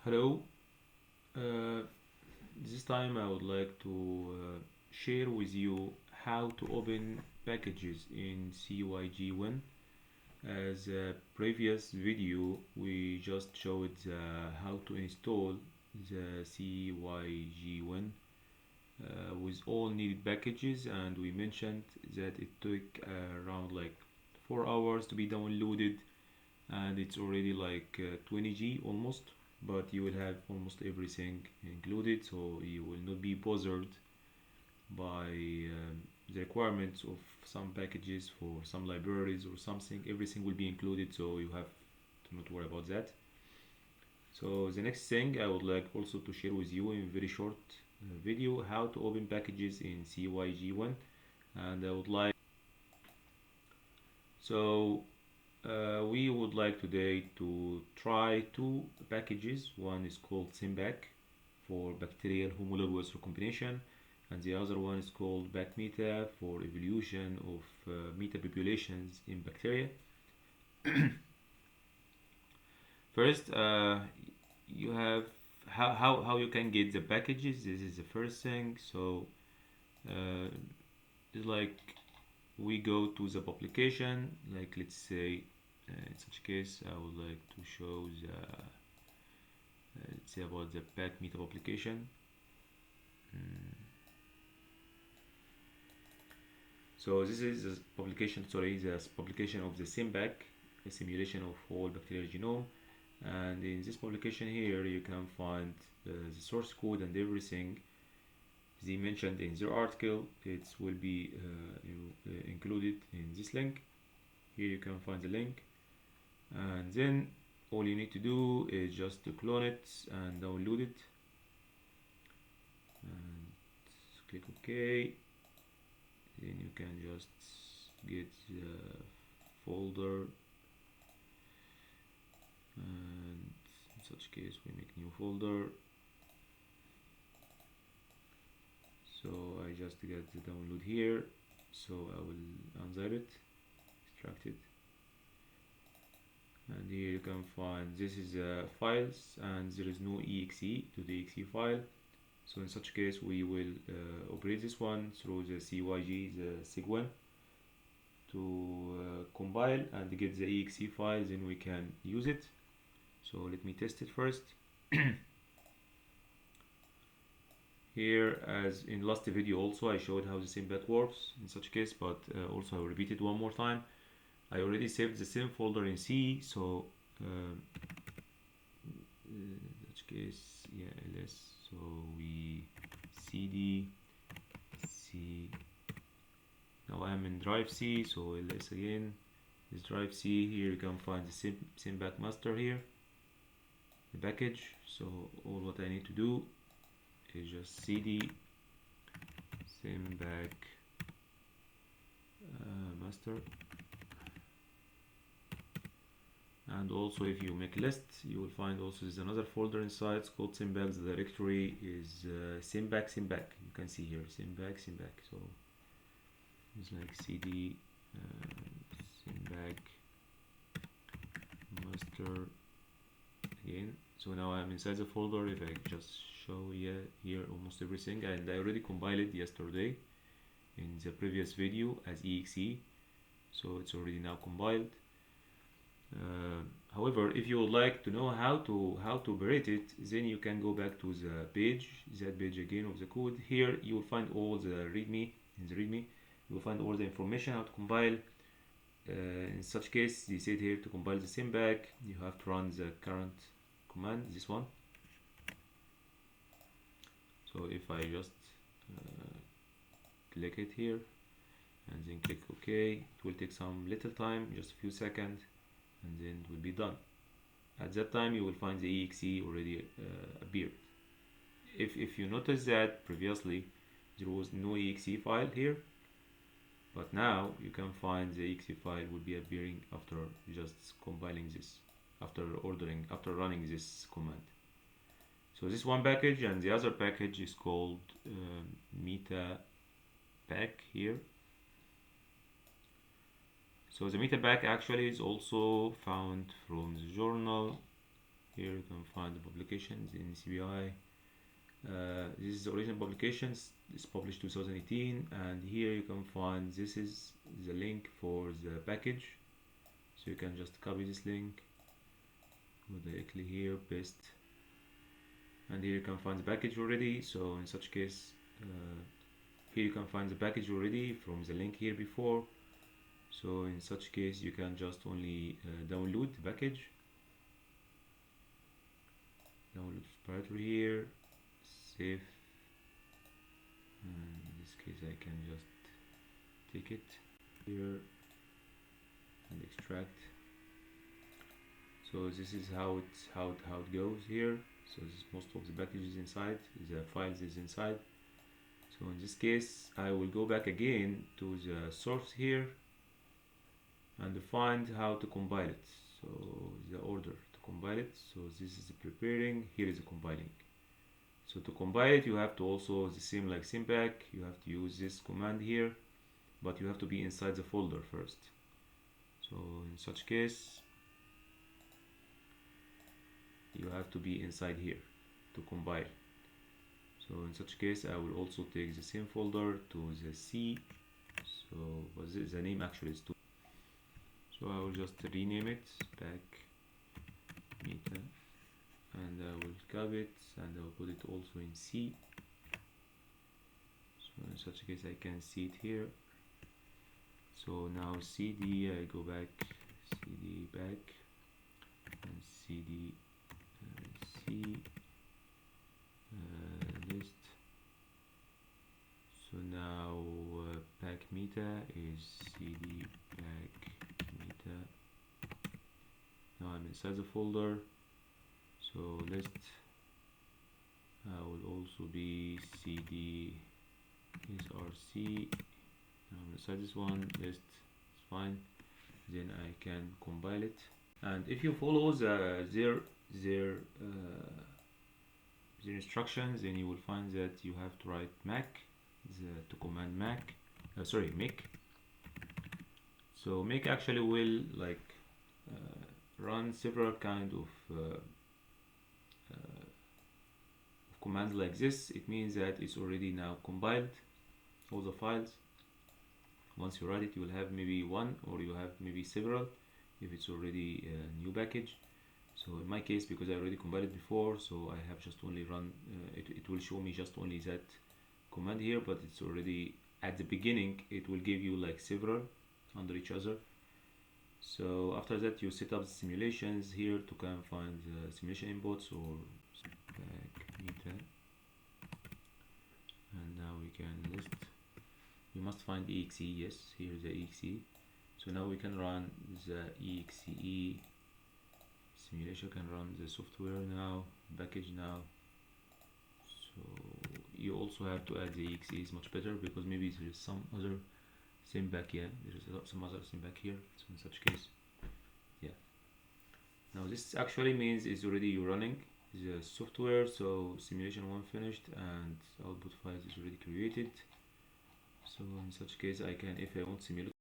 Hello. Uh, this time I would like to share with you how to open packages in Cygwin. As a previous video, we just showed how to install the Cygwin with all needed packages, and we mentioned that it took around like 4 hours to be downloaded, and it's already like 20 G almost, but you will have almost everything included, so you will not be bothered by the requirements of some packages for some libraries or something. Everything will be included, so you have to not worry about that. So the next thing I would like also to share with you in a very short video how to open packages in Cygwin, and I would like so we would like today to try two packages. One is called SimBac for bacterial homologous recombination, and the other one is called BacMeta for evolution of metapopulations in bacteria. First, you have how you can get the packages. This is the first thing. So uh, it's like we go to the publication, like let's say in such case I would like to show the let's say about the pack meetup application. So this is the publication, sorry, the publication of the SimBac, a simulation of whole bacterial genome. And in this publication here you can find the source code and everything they mentioned in their article. It will be included in this link. Here you can find the link, and then all you need to do is just to clone it and download it, and click OK. Then you can just get the folder, and in such case we make new folder. So I just get the download here, so I will unzip it, extract it, and here you can find this is files, and there is no exe to the exe file. So in such case we will operate this one through the Cygwin to compile and get the exe file, then we can use it. So let me test it first. Here, as in last video also, I showed how the SimBac works in such case, but also I will repeat it one more time. I already saved the sim folder in C, so in such case, yeah, ls, so we cd c. Now I am in drive C, so ls again, this drive C. Here you can find the SimBac master here, the package. So all what I need to do is just cd SimBac master, and also if you make list you will find also there's another folder inside. It's called SimBac. The directory is SimBac. You can see here SimBac. So it's like cd SimBac master again. So now I'm inside the folder. If I just show here almost everything, and I already compiled it yesterday in the previous video as exe, so it's already now compiled. However, if you would like to know how to operate it, then you can go back to the page, that page again of the code. Here you will find all the readme. In the readme you will find all the information how to compile. In such case, they said here to compile the SimBac you have to run the current command, this one. So if I just click it here and then click OK, it will take some little time, just a few seconds, and then it will be done. At that time you will find the exe already appeared. If you notice that previously there was no exe file here, but now you can find the exe file will be appearing after just compiling this, after running this command. So this one package, and the other package is called meta pack here. So the meta pack actually is also found from the journal Here you can find the publications in CBI. This is the original publications. It's published 2018, and here you can find this is the link for the package. So you can just copy this link, go directly here, paste, and here you can find the package already. So in such case, here you can find the package already from the link here before. So in such case, you can just only download the package, download proprietary here, save, and in this case I can just take it here and extract. So this is how it goes here. So this is most of the packages inside, the files is inside. So in this case I will go back again to the source here and find how to compile it. So the order to compile it. So this is the preparing, here is the compiling. So to compile it, you have to also the same like SimBac, you have to use this command here, but you have to be inside the folder first. So in such case, you have to be inside here to compile. So in such case, I will also take the same folder to the C. So the name actually is 2. So I will just rename it BacMeta, and I will copy it and I will put it also in C. So in such a case I can see it here. So now CD, I go back, CD back, and CD C list. So now BacMeta is CD BacMeta. Now I'm inside the folder. So list, I will also be CD is RC. Now inside this one list, it's fine. Then I can compile it, and if you follow their instructions, then you will find that you have to write Mac, to command Mac. Make. So make actually will like run several kind of commands like this. It means that it's already now compiled all the files. Once you write it, you will have maybe one, or you have maybe several if it's already a new package. So in my case, because I already compiled it before, so I have just only run it will show me just only that command here, but it's already at the beginning. It will give you like several under each other. So after that, you set up the simulations here to kind of find the simulation inputs or BacMeta, and now we can list. You must find exe. Yes, here is the exe. So now we can run the exe simulation, can run the software now, package now. So you also have to add the exe, is much better, because maybe there is some other SimBac, there is some other SimBac here. So in such case, now this actually means it's already running the software. So simulation 1 finished and output files is already created. So in such case, I can, if I want simulate